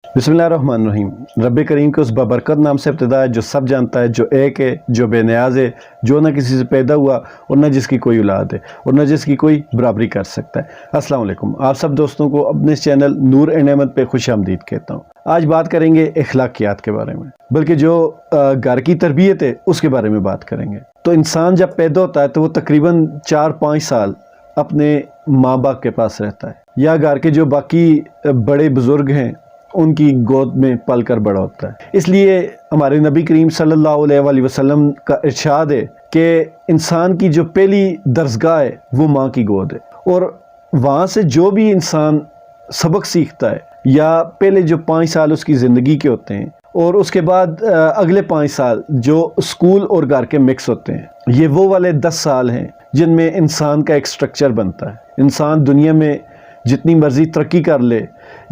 बिस्मिल्लाहिर्रहमानिर्रहीम। रब करीम के उस बबरकत नाम से इब्तिदा है जो सब जानता है, जो एक है, जो बेनियाज है, जो न किसी से पैदा हुआ और न जिसकी कोई औलाद है और न जिसकी कोई बराबरी कर सकता है। अस्सलाम वालेकुम। आप सब दोस्तों को अपने इस चैनल नूर ए नेमत पे खुश आमदीद कहता हूँ। आज बात करेंगे अखलाकियात के बारे में, बल्कि जो घर की तरबियत है उसके बारे में बात करेंगे। तो इंसान जब पैदा होता है तो वो तकरीबन 4-5 साल अपने माँ बाप के पास रहता है या घर के जो बाकी बड़े बुज़ुर्ग हैं उनकी गोद में पल कर बड़ा होता है। इसलिए हमारे नबी करीम सल्लल्लाहु अलैहि वसल्लम का इरशाद है कि इंसान की जो पहली दरसगाह है वो माँ की गोद है, और वहाँ से जो भी इंसान सबक सीखता है या पहले जो 5 साल उसकी ज़िंदगी के होते हैं और उसके बाद अगले 5 साल जो स्कूल और घर के मिक्स होते हैं, ये वो वाले 10 साल हैं जिनमें इंसान का एक स्ट्रक्चर बनता है। इंसान दुनिया में जितनी मर्ज़ी तरक्की कर ले,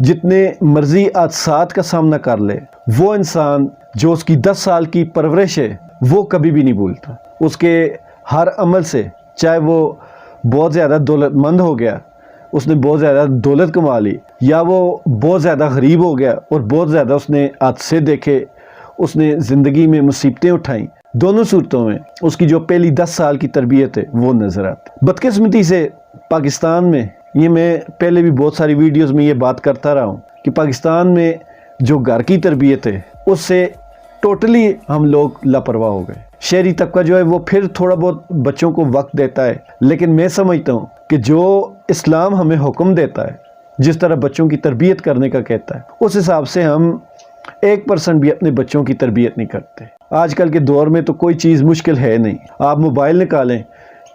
जितने मर्ज़ी हादसात का सामना कर ले, वो इंसान जो उसकी 10 साल की परवरिश है वो कभी भी नहीं भूलता। उसके हर अमल से, चाहे वो बहुत ज़्यादा दौलतमंद हो गया, उसने बहुत ज़्यादा दौलत कमा ली, या वो बहुत ज़्यादा गरीब हो गया और बहुत ज़्यादा उसने हादसे देखे, उसने ज़िंदगी में मुसीबतें उठाईं, दोनों सूरतों में उसकी जो पहली 10 साल की तरबियत है वो नज़र आती। बदकिस्मती से पाकिस्तान में, ये मैं पहले भी बहुत सारी वीडियोस में ये बात करता रहा हूँ कि पाकिस्तान में जो घर की तरबियत है उससे टोटली हम लोग लापरवाह हो गए। शहरी तबका जो है वो फिर थोड़ा बहुत बच्चों को वक्त देता है, लेकिन मैं समझता हूँ कि जो इस्लाम हमें हुक्म देता है, जिस तरह बच्चों की तरबियत करने का कहता है, उस हिसाब से हम 1% भी अपने बच्चों की तरबियत नहीं करते। आजकल के दौर में तो कोई चीज़ मुश्किल है नहीं। आप मोबाइल निकालें,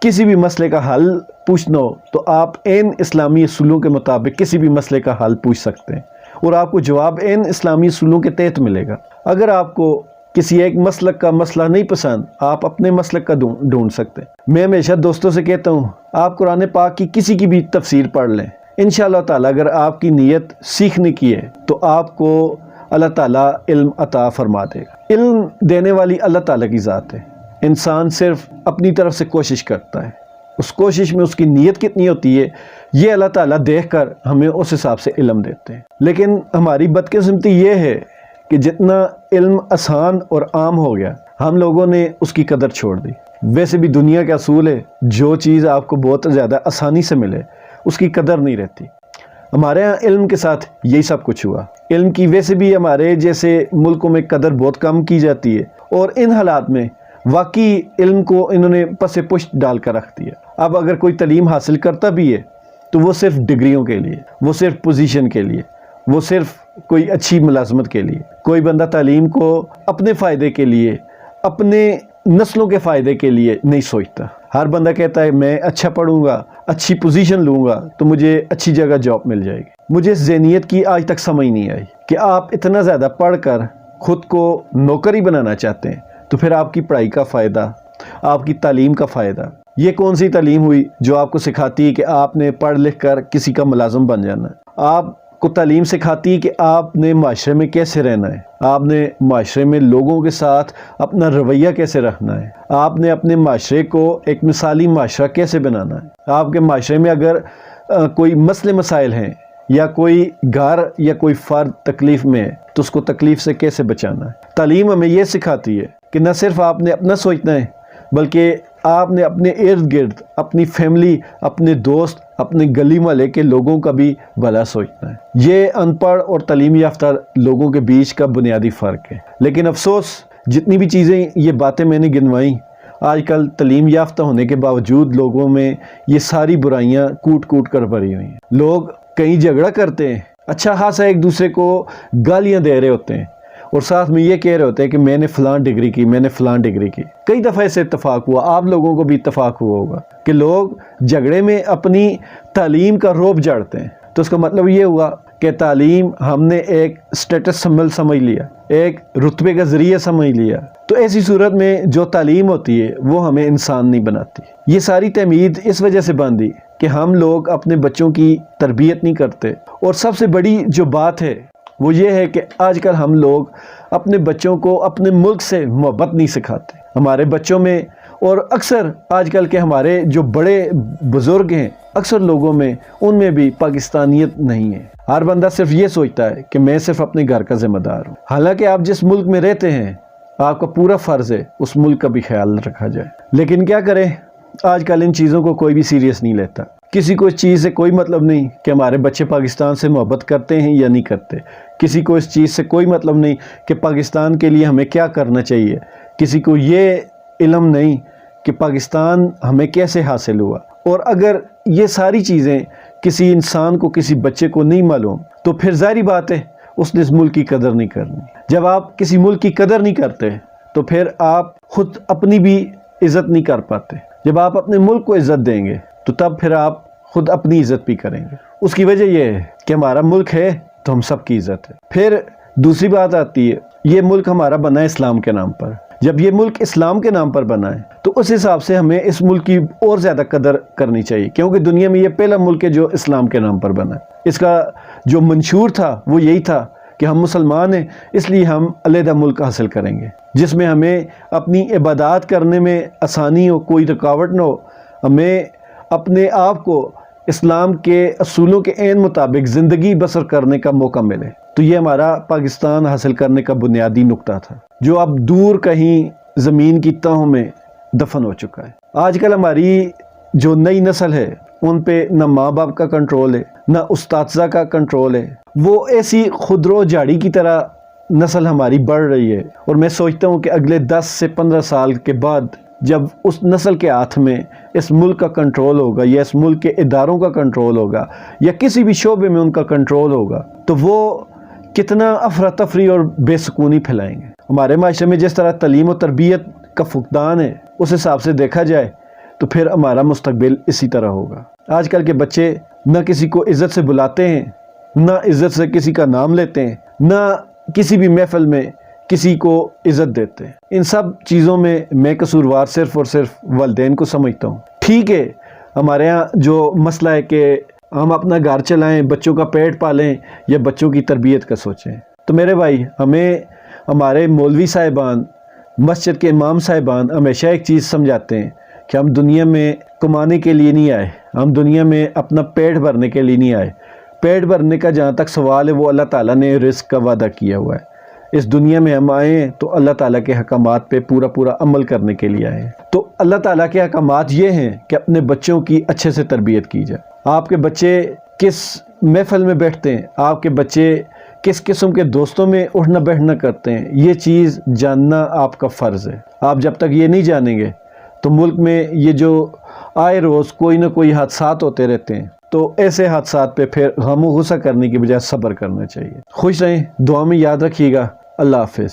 किसी भी मसले का हल पूछना हो तो आप इन इस्लामी असूलों के मुताबिक किसी भी मसले का हल पूछ सकते हैं और आपको जवाब इन इस्लामी असूलों के तहत मिलेगा। अगर आपको किसी एक मसलक का मसला नहीं पसंद, आप अपने मसलक का ढूंढ सकते हैं। मैं हमेशा दोस्तों से कहता हूँ, आप कुरान पाक की किसी की भी तफसीर पढ़ लें, इंशाअल्लाह ताला अगर आपकी नीयत सीखने की है तो आपको अल्लाह ताला इल्म अता फरमा देगा। इल्म देने वाली अल्लाह ताला की ज़ात है। इंसान सिर्फ अपनी तरफ से कोशिश करता है, उस कोशिश में उसकी नीयत कितनी होती है ये अल्लाह ताला देखकर हमें उस हिसाब से इल्म देते हैं। लेकिन हमारी बदकिस्मती ये है कि जितना इल्म आसान और आम हो गया, हम लोगों ने उसकी कदर छोड़ दी। वैसे भी दुनिया का असूल है, जो चीज़ आपको बहुत ज़्यादा आसानी से मिले उसकी कदर नहीं रहती। हमारे यहाँ इल्म के साथ यही सब कुछ हुआ। इल्म की वैसे भी हमारे जैसे मुल्कों में कदर बहुत कम की जाती है, और इन हालात में वाकई इल्म को इन्होंने पसे पुश्त डाल कर रख दिया। अब अगर कोई तालीम हासिल करता भी है तो वो सिर्फ डिग्रियों के लिए, वो सिर्फ पोजीशन के लिए, वो सिर्फ कोई अच्छी मुलाजमत के लिए। कोई बंदा तालीम को अपने फ़ायदे के लिए, अपने नस्लों के फ़ायदे के लिए नहीं सोचता। हर बंदा कहता है मैं अच्छा पढ़ूंगा, अच्छी पोजीशन लूँगा तो मुझे अच्छी जगह जॉब मिल जाएगी। मुझे इस ज़हनियत की आज तक समझ नहीं आई कि आप इतना ज़्यादा पढ़ कर ख़ुद को नौकरी बनाना चाहते हैं तो फिर आपकी पढ़ाई का फ़ायदा, आपकी तालीम का फ़ायदा। ये कौन सी तालीम हुई जो आपको सिखाती है कि आपने पढ़ लिख कर किसी का मुलाजिम बन जाना है? आपको तालीम सिखाती है कि आपने माशरे में कैसे रहना है, आपने माशरे में लोगों के साथ अपना रवैया कैसे रखना है, आपने अपने माशरे को एक मिसाली माशरा कैसे बनाना है। आपके माशरे में अगर कोई मसले मसाइल हैं या कोई घर या कोई फ़र्द तकलीफ़ में है तो उसको तकलीफ़ से कैसे बचाना है। तालीम हमें यह सिखाती है कि न सिर्फ आपने अपना सोचना है, बल्कि आपने अपने इर्द गिर्द, अपनी फैमिली, अपने दोस्त, अपने गली मोहल्ले के लोगों का भी भला सोचना है। ये अनपढ़ और तालीम याफ्ता लोगों के बीच का बुनियादी फ़र्क है। लेकिन अफसोस, जितनी भी चीज़ें, ये बातें मैंने गिनवाई, आजकल तालीम याफ्ता होने के बावजूद लोगों में ये सारी बुराइयां कूट कूट कर भरी हुई हैं। लोग कहीं झगड़ा करते हैं, अच्छा खासा एक दूसरे को गालियां दे रहे होते हैं और साथ में ये कह रहे होते हैं कि मैंने फ़लाँ डिग्री की, मैंने फ़लाँ डिग्री की। कई दफ़ा ऐसे इत्तफाक हुआ, आप लोगों को भी इत्तफाक हुआ होगा कि लोग झगड़े में अपनी तालीम का रोब जड़ते हैं। तो उसका मतलब ये हुआ कि तालीम हमने एक स्टेटस सिंबल समझ लिया, एक रुतबे का ज़रिया समझ लिया। तो ऐसी सूरत में जो तालीम होती है वो हमें इंसान नहीं बनाती। ये सारी तमीद इस वजह से बांधी कि हम लोग अपने बच्चों की तरबियत नहीं करते। और सबसे बड़ी जो बात है वो ये है कि आजकल हम लोग अपने बच्चों को अपने मुल्क से मोहब्बत नहीं सिखाते। हमारे बच्चों में, और अक्सर आजकल के हमारे जो बड़े बुज़ुर्ग हैं, अक्सर लोगों में, उनमें भी पाकिस्तानियत नहीं है। ہر بندہ صرف یہ سوچتا ہے کہ میں صرف اپنے گھر کا ذمہ دار ہوں، حالانکہ آپ جس ملک میں رہتے ہیں آپ کا پورا فرض ہے اس ملک کا بھی خیال رکھا جائے۔ لیکن کیا کریں، آج کل ان چیزوں کو کوئی بھی سیریس نہیں لیتا، کسی کو اس چیز سے کوئی مطلب نہیں کہ ہمارے بچے پاکستان سے محبت کرتے ہیں یا نہیں کرتے، کسی کو اس چیز سے کوئی مطلب نہیں کہ پاکستان کے لیے ہمیں کیا کرنا چاہیے، کسی کو یہ علم نہیں کہ پاکستان ہمیں کیسے حاصل ہوا۔ اور اگر یہ ساری چیزیں کسی انسان کو، کسی بچے کو نہیں معلوم تو پھر ظاہری بات ہے اس نے اس ملک کی قدر نہیں کرنی۔ جب آپ کسی ملک کی قدر نہیں کرتے تو پھر آپ خود اپنی بھی عزت نہیں کر پاتے۔ جب آپ اپنے ملک کو عزت دیں گے تو تب پھر آپ خود اپنی عزت بھی کریں گے۔ اس کی وجہ یہ ہے کہ ہمارا ملک ہے تو ہم سب کی عزت ہے۔ پھر دوسری بات آتی ہے، یہ ملک ہمارا بنا ہے اسلام کے نام پر۔ جب یہ ملک اسلام کے نام پر بنا ہے تو اس حساب سے ہمیں اس ملک کی اور زیادہ قدر کرنی چاہیے، کیونکہ دنیا میں یہ پہلا ملک ہے جو اسلام کے نام پر بنا ہے۔ اس کا جو منشور تھا وہ یہی تھا کہ ہم مسلمان ہیں، اس لیے ہم علیحدہ ملک حاصل کریں گے جس میں ہمیں اپنی عبادات کرنے میں آسانی ہو، کوئی رکاوٹ نہ ہو، ہمیں اپنے آپ کو اسلام کے اصولوں کے عین مطابق زندگی بسر کرنے کا موقع ملے۔ تو یہ ہمارا پاکستان حاصل کرنے کا بنیادی نقطہ تھا جو اب دور کہیں زمین کی تہوں میں دفن ہو چکا ہے۔ آج کل ہماری جو نئی نسل ہے ان پہ نہ ماں باپ کا کنٹرول ہے، نہ اساتذہ کا کنٹرول ہے، وہ ایسی خودرو جھاڑی کی طرح نسل ہماری بڑھ رہی ہے۔ اور میں سوچتا ہوں کہ اگلے 10 سے 15 سال کے بعد جب اس نسل کے ہاتھ میں اس ملک کا کنٹرول ہوگا یا اس ملک کے اداروں کا کنٹرول ہوگا یا کسی بھی شعبے میں ان کا کنٹرول ہوگا تو وہ کتنا افراتفری اور بے سکونی پھیلائیں گے۔ ہمارے معاشرے میں جس طرح تعلیم و تربیت کا فقدان ہے اس حساب سے دیکھا جائے تو پھر ہمارا مستقبل اسی طرح ہوگا۔ آج کل کے بچے نہ کسی کو عزت سے بلاتے ہیں، نہ عزت سے کسی کا نام لیتے ہیں، نہ کسی بھی محفل میں کسی کو عزت دیتے ہیں۔ ان سب چیزوں میں قصوروار صرف اور صرف والدین کو سمجھتا ہوں۔ ٹھیک ہے، ہمارے ہاں جو مسئلہ ہے کہ ہم اپنا گھر چلائیں، بچوں کا پیٹ پالیں یا بچوں کی تربیت کا سوچیں، تو میرے بھائی ہمیں ہمارے مولوی صاحبان، مسجد کے امام صاحبان ہمیشہ ایک چیز سمجھاتے ہیں کہ ہم دنیا میں کمانے کے لیے نہیں آئے، ہم دنیا میں اپنا پیٹ بھرنے کے لیے نہیں آئے۔ پیٹ بھرنے کا جہاں تک سوال ہے وہ اللہ تعالیٰ نے رزق کا وعدہ کیا ہوا ہے۔ اس دنیا میں ہم آئے ہیں تو اللہ تعالیٰ کے حکامات پہ پورا عمل کرنے کے لیے آئے ہیں۔ تو اللہ تعالیٰ کے حکامات یہ ہیں کہ اپنے بچوں کی اچھے سے تربیت کی جائے۔ آپ کے بچے کس محفل میں بیٹھتے ہیں، آپ کے بچے کس قسم کے دوستوں میں اٹھنا بیٹھنا کرتے ہیں، یہ چیز جاننا آپ کا فرض ہے۔ آپ جب تک یہ نہیں جانیں گے تو ملک میں یہ جو آئے روز کوئی نہ کوئی حادثات ہوتے رہتے ہیں، تو ایسے حادثات پہ پھر غم و غصہ کرنے کی بجائے صبر کرنا چاہیے۔ خوش رہیں، دعا میں یاد رکھیے گا۔ اللہ حافظ۔